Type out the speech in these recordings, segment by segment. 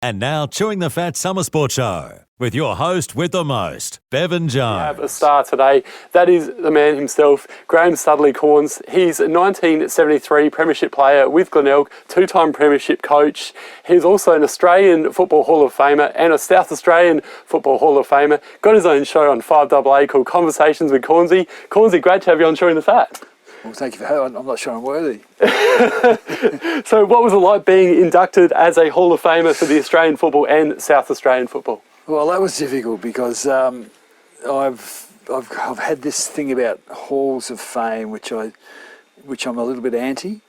And now, Chewing the Fat Summer Sport Show with your host with the most, Bevan Jones. We have a star today. That is the man himself, Graham Studley-Corns. He's a 1973 Premiership player with Glenelg, two-time Premiership coach. He's also an Australian Football Hall of Famer and a South Australian Football Hall of Famer. Got his own show on 5AA called Conversations with Cornsy. Cornsy, great to have you on Chewing the Fat. Well, thank you for having me. I'm not sure I'm worthy. So what was it like being inducted as a Hall of Famer for the Australian football and South Australian football? Well, that was difficult because I've had this thing about halls of fame, which I'm a little bit anti,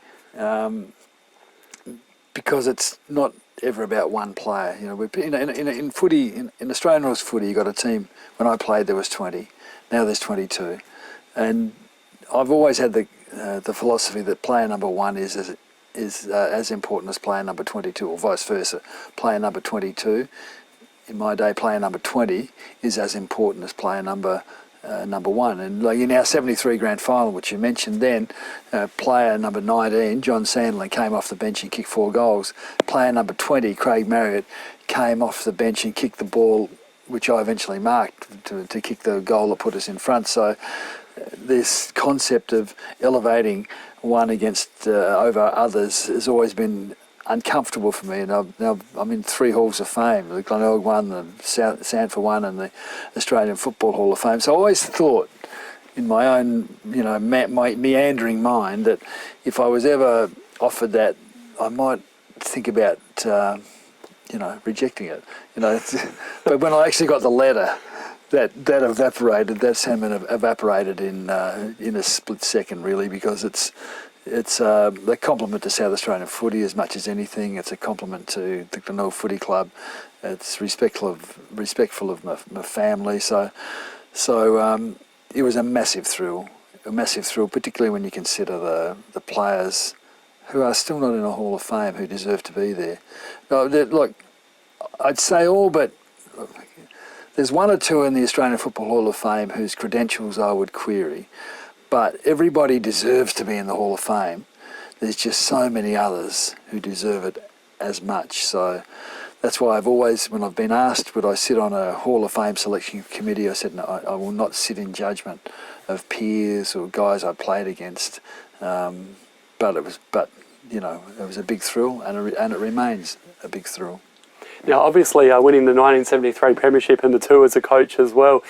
because it's not ever about one player. You know, in footy, in Australian rules footy, you got a team. When I played, there was 20. Now there's 22, and I've always had the philosophy that player number one is as important as player number 22, or vice versa. Player number 22, in my day, player number 20 is as important as player number one. And like in our 73 grand final, which you mentioned then, player number 19, John Sandlin, came off the bench and kicked 4 goals. Player number 20, Craig Marriott, came off the bench and kicked the ball, which I eventually marked to kick the goal that put us in front. So this concept of elevating one against over others has always been uncomfortable for me, and I'm in 3 halls of fame: the Glenelg one, the Sanford one, and the Australian Football Hall of Fame. So I always thought, in my own, my meandering mind, that if I was ever offered that, I might think about, rejecting it. But when I actually got the letter, that evaporated. That sentiment evaporated in a split second, really, because it's a compliment to South Australian footy as much as anything. It's a compliment to the Glenelg Footy Club. It's respectful of my family. So it was a massive thrill, particularly when you consider the players who are still not in a Hall of Fame who deserve to be there. Look, I'd say all but. There's 1 or 2 in the Australian Football Hall of Fame whose credentials I would query, but everybody deserves to be in the Hall of Fame. There's just so many others who deserve it as much. So that's why I've always, when I've been asked would I sit on a Hall of Fame selection committee, I said no, I will not sit in judgment of peers or guys I played against. But it was a big thrill, and it remains a big thrill. Now, obviously, winning the 1973 Premiership and the 2 as a coach as well,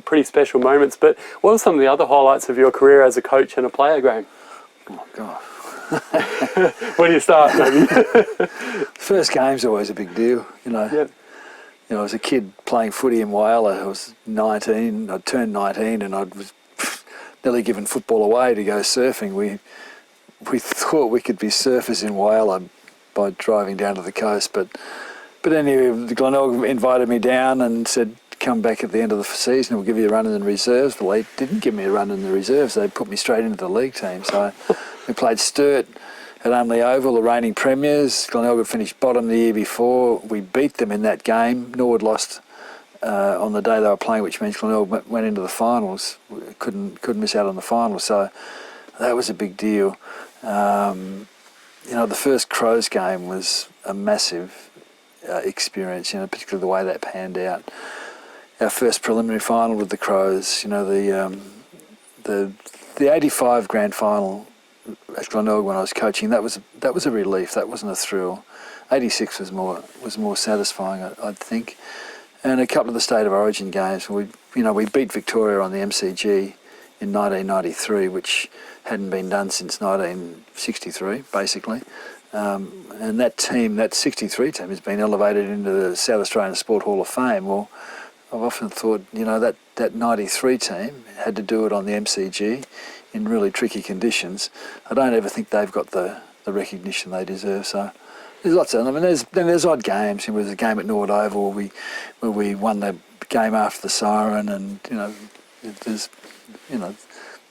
pretty special moments. But what are some of the other highlights of your career as a coach and a player, Graham? Oh, God. Where do you start, maybe? First game's always a big deal, Yep. I was a kid playing footy in Whyalla. I was 19. I'd turned 19 and I was nearly given football away to go surfing. We thought we could be surfers in Whyalla by driving down to the coast, but anyway, the Glenelg invited me down and said, come back at the end of the season, we'll give you a run in the reserves. Well, they didn't give me a run in the reserves. They put me straight into the league team. So we played Sturt at Unley Oval, the reigning premiers. Glenelg had finished bottom the year before. We beat them in that game. Norwood lost on the day they were playing, which means Glenelg went into the finals. We couldn't miss out on the finals. So that was a big deal. The first Crows game was a massive experience, particularly the way that panned out. Our first preliminary final with the Crows, the 85 grand final at Glenelg when I was coaching, that was a relief. That wasn't a thrill. 86 was more satisfying, I'd think. And a couple of the State of Origin games, we beat Victoria on the MCG in 1993, which hadn't been done since 1963, basically. And that 63 team has been elevated into the South Australian Sport Hall of Fame. Well, I've often thought, that 93 team had to do it on the MCG in really tricky conditions. I don't ever think they've got the recognition they deserve. So there's lots of them. There's odd games. There was a game at Norwood Oval where we won the game after the siren, and there's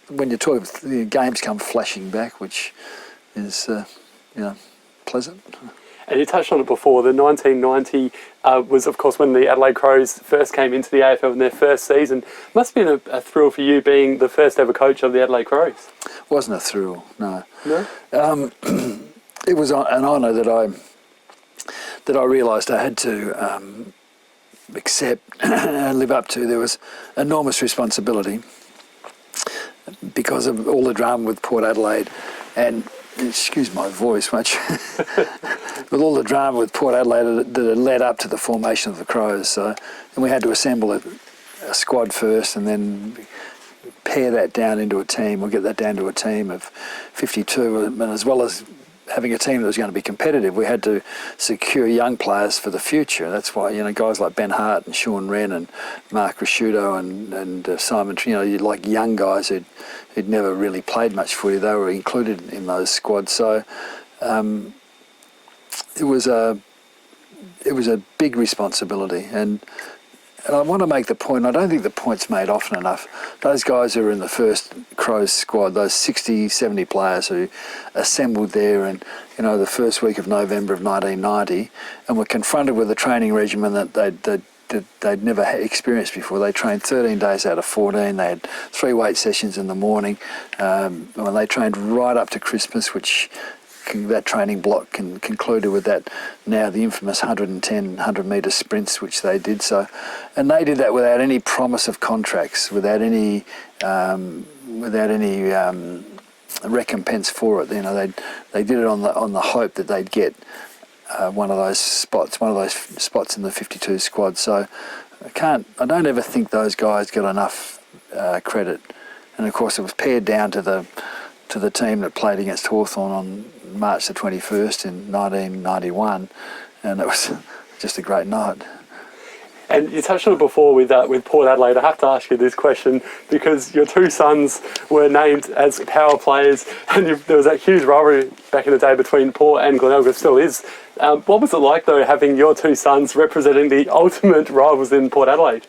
when you talk, the games come flashing back, which is pleasant. And you touched on it before, the 1990 was, of course, when the Adelaide Crows first came into the AFL in their first season. Must have been a thrill for you being the first ever coach of the Adelaide Crows. Wasn't a thrill, no. No? It was an honour that that I realised I had to accept and live up to. There was enormous responsibility because of all the drama with Port Adelaide, and excuse my voice much, with all the drama with Port Adelaide that had led up to the formation of the Crows. So, and we had to assemble a squad first and then pare that down into a team, or get that down to a team of 52, and as well as having a team that was going to be competitive, we had to secure young players for the future. That's why, guys like Ben Hart and Sean Wren and Mark Rasciuto and Simon, like young guys who'd never really played much footy, they were included in those squads. So it was a big responsibility, and I want to make the point, I don't think the point's made often enough. Those guys who were in the first Crows squad, those 60, 70 players who assembled there in, the first week of November of 1990, and were confronted with a training regimen that they'd never experienced before. They trained 13 days out of 14. They had 3 weight sessions in the morning. When they trained right up to Christmas, which that training block concluded with that, now the infamous 100 metre sprints, which they did. So, and they did that without any promise of contracts, without any recompense for it. They did it on the hope that they'd get one of those spots in the 52 squad. So I don't ever think those guys got enough credit. And of course, it was pared down to the team that played against Hawthorn on March the 21st in 1991, and it was just a great night. And you touched on it before with Port Adelaide. I have to ask you this question because your 2 sons were named as power players, and there was that huge rivalry back in the day between Port and Glenelg. It still is. What was it like, though, having your 2 sons representing the ultimate rivals in Port Adelaide?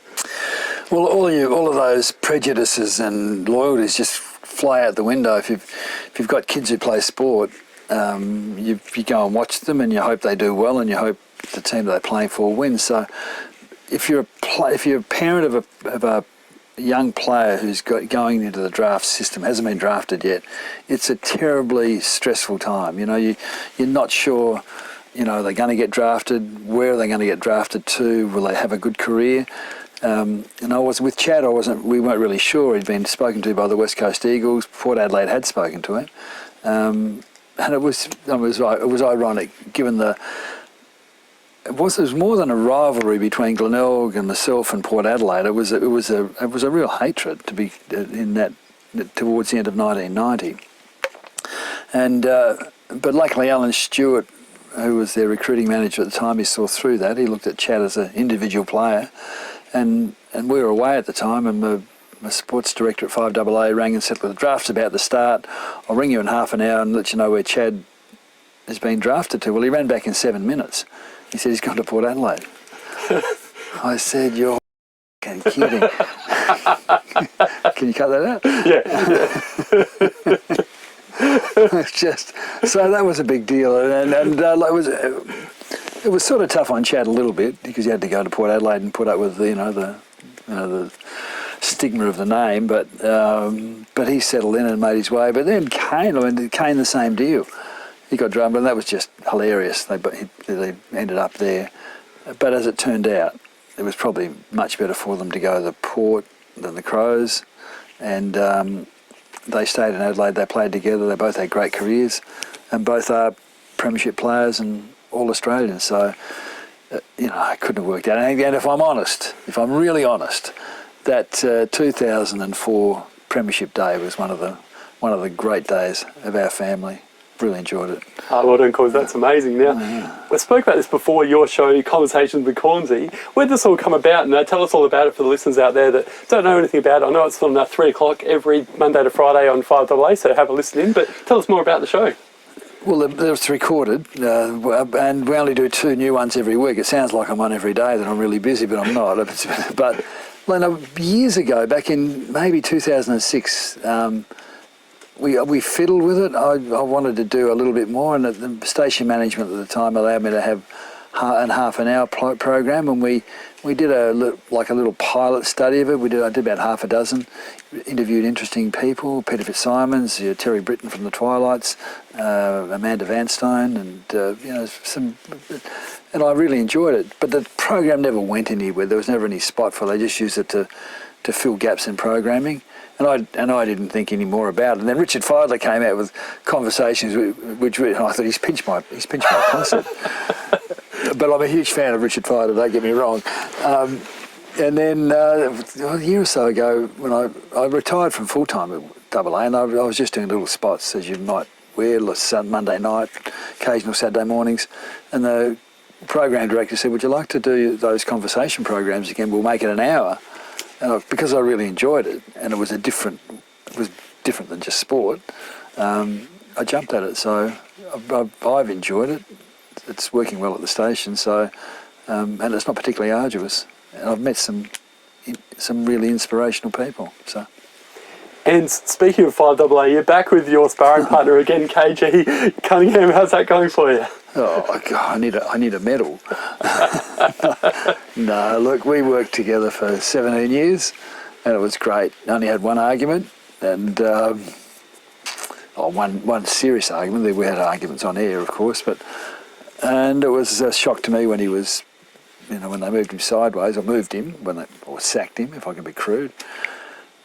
Well, all of those prejudices and loyalties just fly out the window. If you've got kids who play sport, you go and watch them, and you hope they do well, and you hope the team that they're playing for wins. So, if you're a parent of a young player who's going into the draft system, hasn't been drafted yet, it's a terribly stressful time. You're not sure. Are they going to get drafted? Where are they going to get drafted to? Will they have a good career? And I was with Chad. We weren't really sure. He'd been spoken to by the West Coast Eagles. Port Adelaide had spoken to him, and it was ironic given it was more than a rivalry between Glenelg and myself and Port Adelaide. It was a real hatred to be in that towards the end of 1990. And but luckily, Alan Stewart, who was their recruiting manager at the time, he saw through that. He looked at Chad as an individual player. And we were away at the time, and my sports director at 5AA rang and said, "Well, the draft's about to start. I'll ring you in half an hour and let you know where Chad has been drafted to." Well, he ran back in 7 minutes. He said he's gone to Port Adelaide. I said, "You're kidding." Can you cut that out? Yeah. So that was a big deal, and it was sort of tough on Chad a little bit because he had to go to Port Adelaide and put up with the stigma of the name, but he settled in and made his way. But then Kane the same deal. He got drafted, and that was just hilarious. They ended up there, but as it turned out, it was probably much better for them to go to the Port than the Crows, and they stayed in Adelaide. They played together. They both had great careers, and both are premiership players and all Australians. So, I couldn't have worked out. And if I'm really honest, that 2004 Premiership Day was one of the great days of our family. Really enjoyed it. Well done, Corns. That's amazing. Now, we spoke about this before, your show, Conversations with Cornsey. Where did this all come about? And tell us all about it for the listeners out there that don't know anything about it. I know it's on 3 o'clock every Monday to Friday on 5AA, so have a listen in. But tell us more about the show. Well, it's recorded, and we only do 2 new ones every week. It sounds like I'm on every day, that I'm really busy, but I'm not. But years ago, back in maybe 2006, we fiddled with it. I wanted to do a little bit more, and the station management at the time allowed me to have half an hour program, and we did a little pilot study of it. I did about half a dozen, interviewed interesting people: Peter Fitzsimons, Terry Britton from the Twilights, Amanda Vanstone, and and I really enjoyed it. But the program never went anywhere. There was never any spot for it. They just used it to fill gaps in programming. And I didn't think any more about it. And then Richard Fidler came out with conversations, which I thought he's pinched my concept. But I'm a huge fan of Richard Fidler, don't get me wrong. And then a year or so ago, when I retired from full-time at AA, and I was just doing little spots, as you might wear, Monday night, occasional Saturday mornings. And the program director said, would you like to do those conversation programs again? We'll make it an hour. And because I really enjoyed it, and it was different than just sport, I jumped at it. So I've enjoyed it. It's working well at the station. So and it's not particularly arduous. And I've met some really inspirational people. So. And speaking of 5AA, you're back with your sparring partner again, KG Cunningham. How's that going for you? Oh God, I need a medal. No, look, we worked together for 17 years, and it was great. Only had one argument, and one serious argument. We had arguments on air, of course, and it was a shock to me when he was, when they moved him sideways, or moved him, or sacked him, if I can be crude,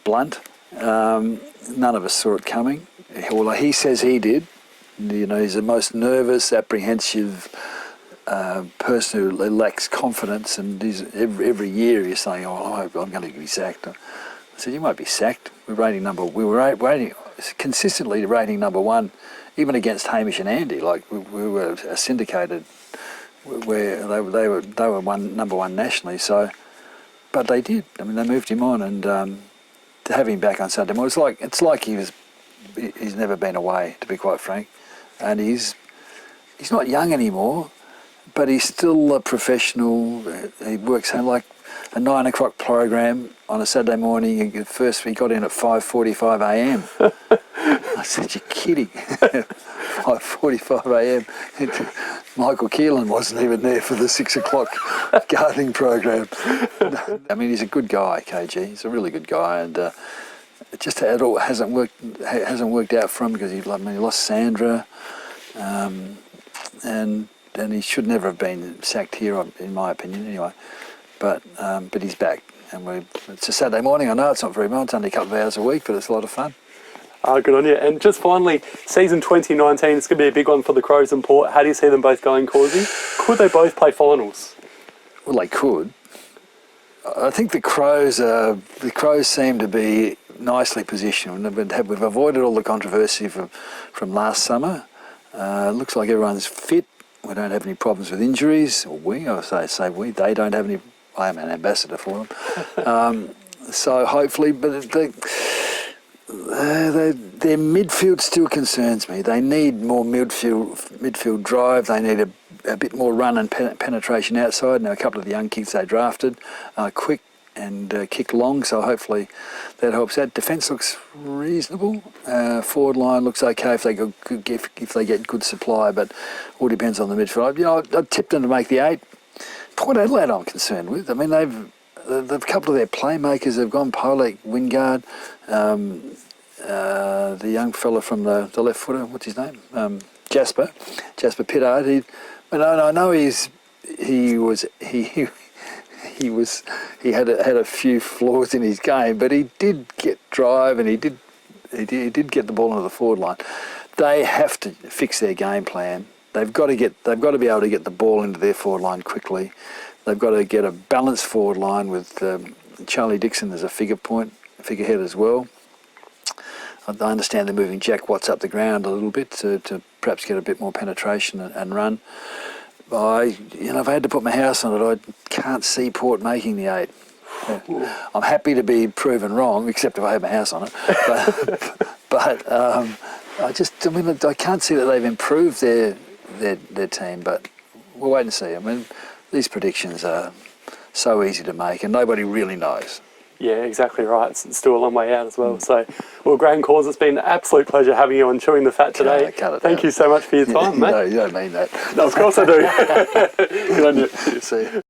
blunt. None of us saw it coming. Well, he says he did. He's the most nervous, apprehensive person who lacks confidence, and every year he's saying, "Oh, I'm going to be sacked." I said, "You won't be sacked. We were rating consistently rating number one, even against Hamish and Andy. Like we were a syndicated, where they were number one nationally. So, but they did. I mean, they moved him on, and to have him back on Sunday morning, it's like he's never been away, to be quite frank. And he's not young anymore, but he's still a professional. He works on like a 9 o'clock program on a Saturday morning. First he got in at 5:45 a.m. I said, "You're kidding." 5:45 a.m. Michael Keelan wasn't even there for the 6 o'clock gardening program. I mean, he's a good guy, KG. He's a really good guy, and it all hasn't worked out for him because he lost Sandra, and he should never have been sacked here, in my opinion, anyway. But he's back, and it's a Saturday morning. I know it's not very much; it's only a couple of hours a week, but it's a lot of fun. Good on you. And just finally, season 2019, it's going to be a big one for the Crows and Port. How do you see them both going, Causey? Could they both play finals? Well, they could. I think the Crows seem to be nicely positioned. We've avoided all the controversy from last summer. Looks like everyone's fit. We don't have any problems with injuries. Or say we. They don't have any. I am an ambassador for them. So hopefully, but their midfield still concerns me. They need more midfield drive. They need a bit more run and penetration outside. Now, a couple of the young kids they drafted are quick and kick long, so hopefully that helps out. Defence looks reasonable. Forward line looks okay if they get good supply, but all depends on the midfield. I'd tip them to make the 8. Port Adelaide I'm concerned with. I mean, the couple of their playmakers have gone. Polek, Wingard, the young fella from the left footer, what's his name? Jasper Pittard. I know he had a few flaws in his game, but he did get drive, and he did get the ball into the forward line. They have to fix their game plan. They've got to be able to get the ball into their forward line quickly. They've got to get a balanced forward line with Charlie Dixon as a figurehead as well. I understand they're moving Jack Watts up the ground a little bit to perhaps get a bit more penetration and run. If I had to put my house on it, I can't see Port making the 8. I'm happy to be proven wrong, except if I have my house on it. But I can't see that they've improved their team. But we'll wait and see. I mean, these predictions are so easy to make, and nobody really knows. Yeah, exactly right. It's still a long way out as well. So, well, Graham Cause, it's been an absolute pleasure having you on Chewing the Fat today. Cut it Thank out. you so much for your time, mate. No, you don't mean that. No, of course I do. Good on you. See you.